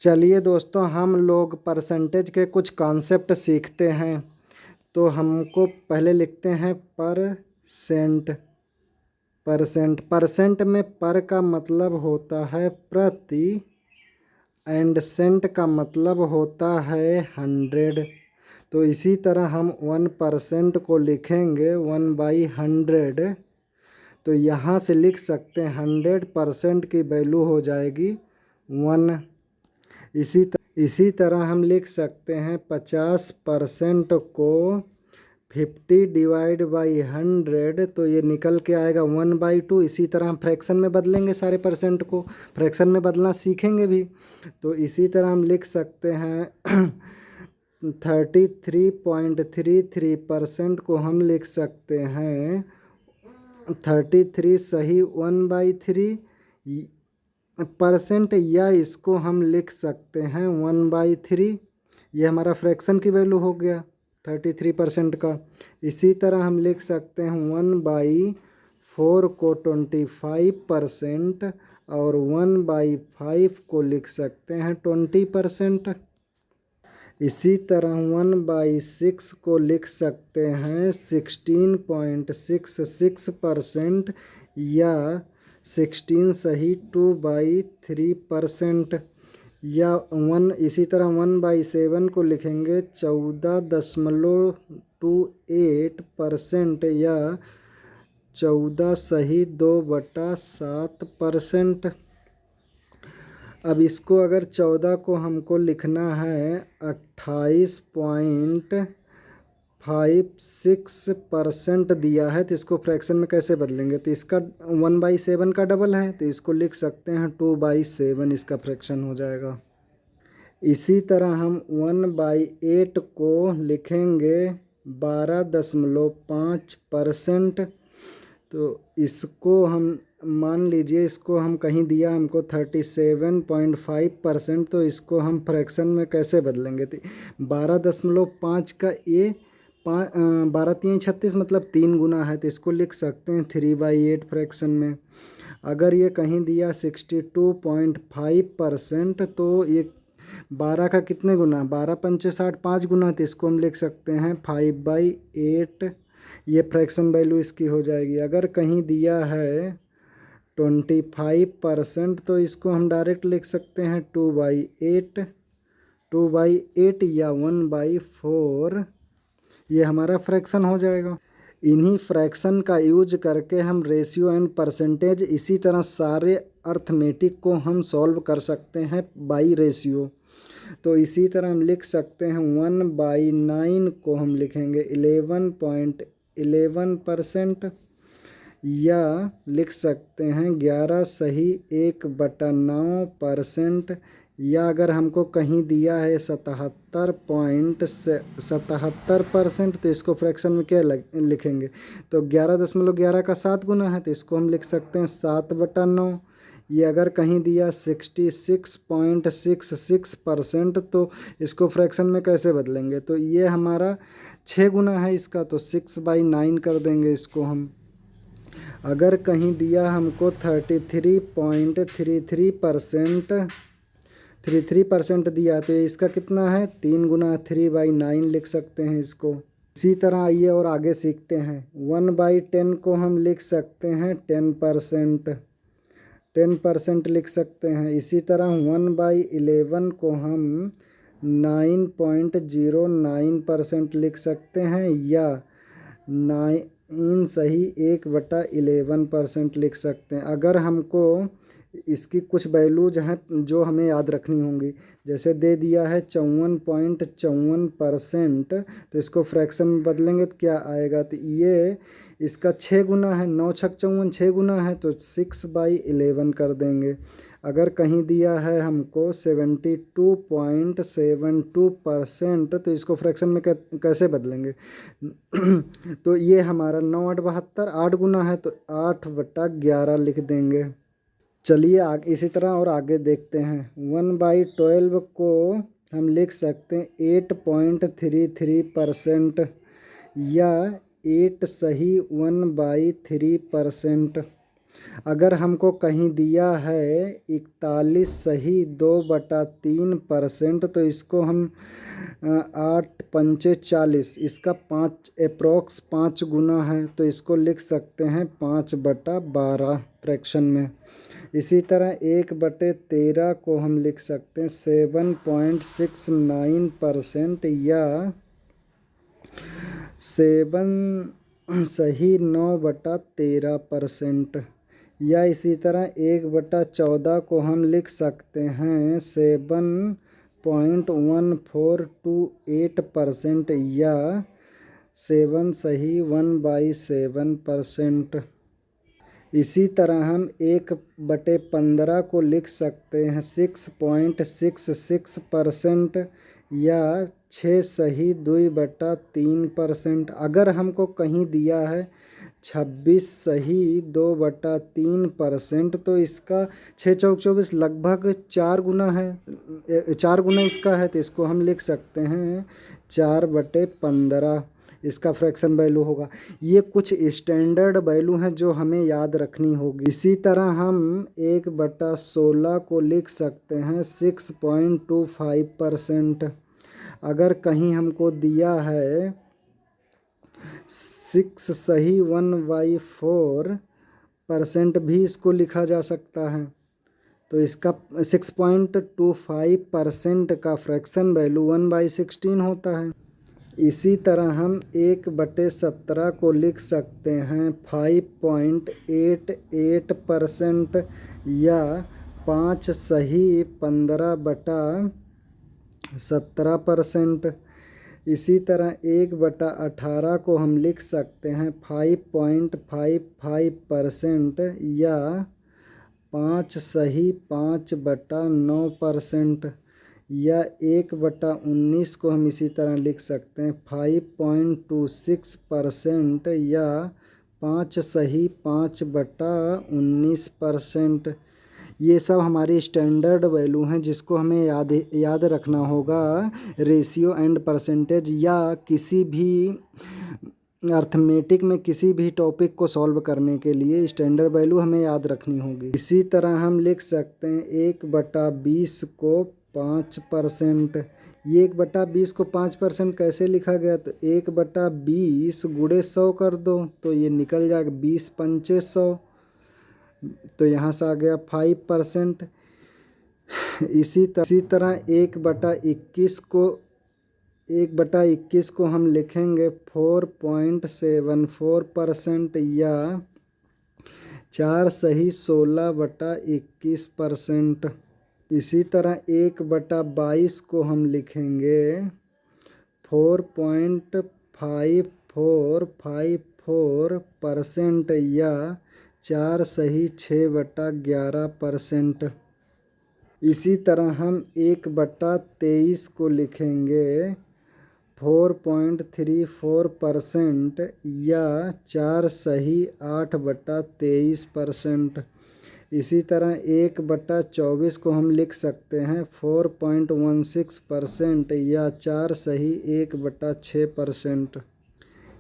चलिए दोस्तों, हम लोग परसेंटेज के कुछ कॉन्सेप्ट सीखते हैं। तो हमको पहले लिखते हैं परसेंट में पर का मतलब होता है प्रति एंड सेंट का मतलब होता है 100। तो इसी तरह हम 1% को लिखेंगे 1/100। तो यहाँ से लिख सकते हैं 100% की वैल्यू हो जाएगी 1। इसी तरह हम लिख सकते हैं 50% को 50/100। तो ये निकल के आएगा 1/2। इसी तरह हम फ्रैक्शन में बदलेंगे, सारे परसेंट को फ्रैक्शन में बदलना सीखेंगे भी। तो इसी तरह हम लिख सकते हैं 33.33% को हम लिख सकते हैं 33 सही 1/3%, या इसको हम लिख सकते हैं 1/3। ये हमारा फ्रैक्शन की वैल्यू हो गया 33% का। इसी तरह हम लिख सकते हैं 1/4 को 25% और 1/5 को लिख सकते हैं 20%। इसी तरह 1/6 को लिख सकते हैं 16.66%, या 16 सही 2/3%, या इसी तरह 1/7 को लिखेंगे 14.28%, या 14 सही 2/7%। अब इसको अगर 14 को हमको लिखना है 28.56% दिया है, तो इसको फ्रैक्शन में कैसे बदलेंगे? तो इसका 1/7 का डबल है, तो इसको लिख सकते हैं 2/7, इसका फ्रैक्शन हो जाएगा। इसी तरह हम 1/8 को लिखेंगे 12.5%। तो इसको हम मान लीजिए, इसको हम कहीं दिया हमको 37.5%, तो इसको हम फ्रैक्शन में कैसे बदलेंगे? तो 12.5 का ये 12 3 36 मतलब 3 गुना है, तो इसको लिख सकते हैं 3/8 फ्रैक्शन में। अगर ये कहीं दिया 62.5%, तो ये 12 का कितने गुना? 12 पंचे 60, 5 गुना, तो इसको हम लिख सकते हैं 5/8। ये फ्रैक्शन वैल्यू इसकी हो जाएगी। अगर कहीं दिया है 25%, तो इसको हम डायरेक्ट लिख सकते हैं 2/8 या 1/4। ये हमारा फ्रैक्शन हो जाएगा। इन्हीं फ्रैक्शन का यूज करके हम रेशियो एंड परसेंटेज, इसी तरह सारे अर्थमेटिक को हम सॉल्व कर सकते हैं बाई रेशियो। तो इसी तरह हम लिख सकते हैं 1/9 को हम लिखेंगे 11.11%, या लिख सकते हैं 11 सही 1/9%, या अगर हमको कहीं दिया है 77%, तो इसको फ्रैक्शन में क्या लिखेंगे? तो 11.11 का 7 गुना है, तो इसको हम लिख सकते हैं 7/9। ये अगर कहीं दिया 66.66%, तो इसको फ्रैक्शन में कैसे बदलेंगे? तो ये हमारा 6 गुना है इसका, तो 6/9 कर देंगे इसको हम। अगर कहीं दिया हमको 33% दिया, तो इसका कितना है? 3 गुना 3/9 लिख सकते हैं इसको। इसी तरह आइए और आगे सीखते हैं। 1/10 को हम लिख सकते हैं 10% लिख सकते हैं। इसी तरह 1/11 को हम 9.09% लिख सकते हैं, या 9 सही 1/11% लिख सकते हैं। अगर हमको इसकी कुछ वैल्यूज हैं जो हमें याद रखनी होंगी, जैसे दे दिया है 54.54%, तो इसको फ्रैक्शन में बदलेंगे तो क्या आएगा? तो ये इसका 6 गुना है, 9 छक 54, 6 गुना है, तो 6/11 कर देंगे। अगर कहीं दिया है हमको 72.72%, तो इसको फ्रैक्शन में कैसे बदलेंगे? तो ये हमारा 9 8 72, 8 गुना है, तो 8/11 लिख देंगे। चलिए आगे इसी तरह और आगे देखते हैं। 1/12 को हम लिख सकते हैं 8.33%, या 8 सही 1/3%। अगर हमको कहीं दिया है 41 सही 2/3%, तो इसको हम 8×5 = 40, इसका 5 अप्रोक्स 5 गुना है, तो इसको लिख सकते हैं 5/12 फ्रैक्शन में। इसी तरह 1/13 को हम लिख सकते हैं 7.69% या 7 सही 9/13%। या इसी तरह 1/14 को हम लिख सकते हैं 7.1428% या 7 सही 1/7%। इसी तरह हम 1/15 को लिख सकते हैं 6.66% या 6 सही 2/3%। अगर हमको कहीं दिया है 26 सही 2/3%, तो इसका 6×4 = 24 लगभग 4 गुना है, 4 गुना इसका है, तो इसको हम लिख सकते हैं 4/15 इसका फ्रैक्शन वैल्यू होगा। ये कुछ स्टैंडर्ड वैल्यू हैं जो हमें याद रखनी होगी। इसी तरह हम 1/16 को लिख सकते हैं 6.25%। अगर कहीं हमको दिया है 6 सही 1/4% भी इसको लिखा जा सकता है, तो इसका 6.25% का फ्रैक्शन वैल्यू 1/16 होता है। इसी तरह हम 1/17 को लिख सकते हैं 5.88% या 5 सही 15/17%। इसी तरह 1/18 को हम लिख सकते हैं 5.55% या 5 सही 5/9%। या 1/19 को हम इसी तरह लिख सकते हैं 5.26% या 5 सही 5/19%। ये सब हमारी स्टैंडर्ड वैल्यू हैं जिसको हमें याद रखना होगा रेशियो एंड परसेंटेज या किसी भी अर्थमेटिक में किसी भी टॉपिक को सॉल्व करने के लिए स्टैंडर्ड वैल्यू हमें याद रखनी होगी। इसी तरह हम लिख सकते हैं 1/20 को 5%। ये 1/20 को 5% कैसे लिखा गया, तो 1/20 × 100 कर दो तो ये निकल जाएगा 20×5 = 100, तो यहाँ से आ गया 5%। इसी तरह 1/21 को हम लिखेंगे 4.74% या 4 सही 16/21%। इसी तरह 1/22 को हम लिखेंगे 4.5454% या 4 सही 6/11%। इसी तरह हम 1/23 को लिखेंगे 4.34% या 4 सही 8/23%। इसी तरह 1/24 को हम लिख सकते हैं 4.16% या 4 सही 1/6%।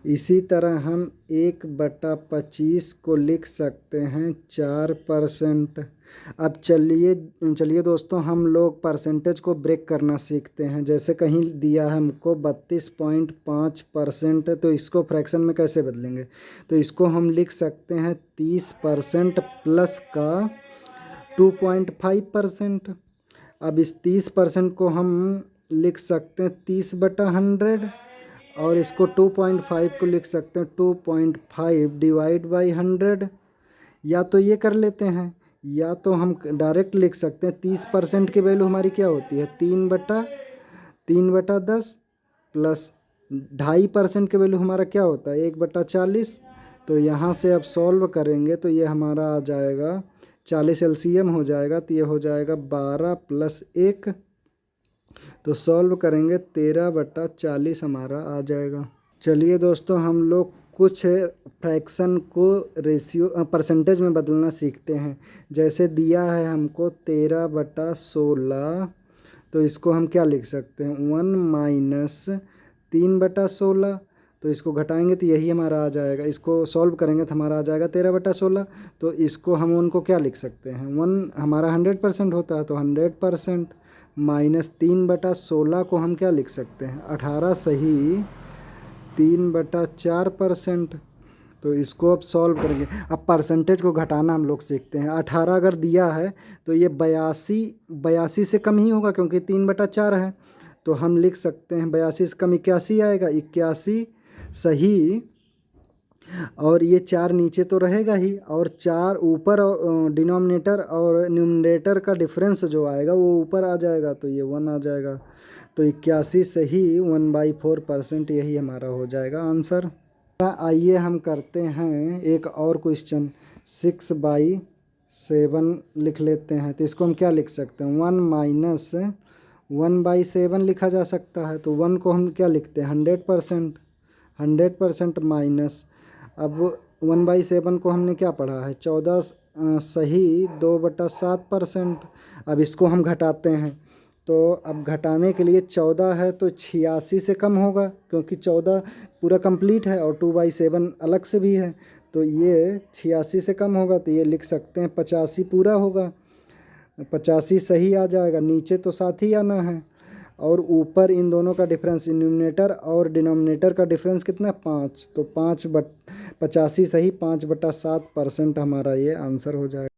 इसी तरह हम 1/25 को लिख सकते हैं 4%। अब चलिए दोस्तों, हम लोग परसेंटेज को ब्रेक करना सीखते हैं। जैसे कहीं दिया है हमको 32.5%, तो इसको फ्रैक्शन में कैसे बदलेंगे, तो इसको हम लिख सकते हैं 30% प्लस का 2.5%। अब इस 30% को हम लिख सकते हैं 30/100 और इसको 2.5 को लिख सकते हैं 2.5 / 100। या तो ये कर लेते हैं या तो हम डायरेक्ट लिख सकते हैं 30% की वैल्यू हमारी क्या होती है 3/10 प्लस 2.5% की वैल्यू हमारा क्या होता है 1/40। तो यहाँ से अब सॉल्व करेंगे तो ये हमारा आ जाएगा 40 LCM हो जाएगा, तो ये हो जाएगा 12 + 1, तो सॉल्व करेंगे 13/40 हमारा आ जाएगा। चलिए दोस्तों, हम लोग कुछ फ्रैक्शन को रेशियो परसेंटेज में बदलना सीखते हैं। जैसे दिया है हमको 13/16, तो इसको हम क्या लिख सकते हैं 1 - 3/16, तो इसको घटाएंगे तो यही हमारा आ जाएगा। इसको सॉल्व करेंगे तो हमारा आ जाएगा 13/16। तो इसको हम उनको क्या लिख सकते हैं, 1 हमारा 100% होता है तो 100% माइनस 3/16 को हम क्या लिख सकते हैं, 18 सही 3/4%। तो इसको अब सॉल्व करेंगे। अब परसेंटेज को घटाना हम लोग सीखते हैं। 18 अगर दिया है तो ये 82 से कम ही होगा क्योंकि 3/4 है। तो हम लिख सकते हैं 82 से कम 81 आएगा, 81 सही। और ये 4 नीचे तो रहेगा ही, और 4 ऊपर डिनोमिनेटर और न्यूमरेटर का डिफरेंस जो आएगा वो ऊपर आ जाएगा तो ये 1 आ जाएगा। तो 81 सही 1/4%, यही हमारा हो जाएगा आंसर। आइए हम करते हैं एक और क्वेश्चन। 6/7 लिख लेते हैं। तो इसको हम क्या लिख सकते हैं, 1 माइनस 1/7 लिखा जा सकता है। तो 1 को हम क्या लिखते हैं, 100% माइनस, अब 1/7 को हमने क्या पढ़ा है, 14 सही 2/7%। अब इसको हम घटाते हैं। तो अब घटाने के लिए 14 है तो 86 से कम होगा क्योंकि 14 पूरा कंप्लीट है और 2/7 अलग से भी है। तो ये 86 से कम होगा तो ये लिख सकते हैं 85 पूरा होगा। 85 सही आ जाएगा, नीचे तो साथ ही आना है। और ऊपर इन दोनों का डिफरेंस, न्यूमरेटर और डिनोमिनेटर का डिफरेंस कितना है, 5। तो 85 सही 5/7% हमारा ये आंसर हो जाएगा।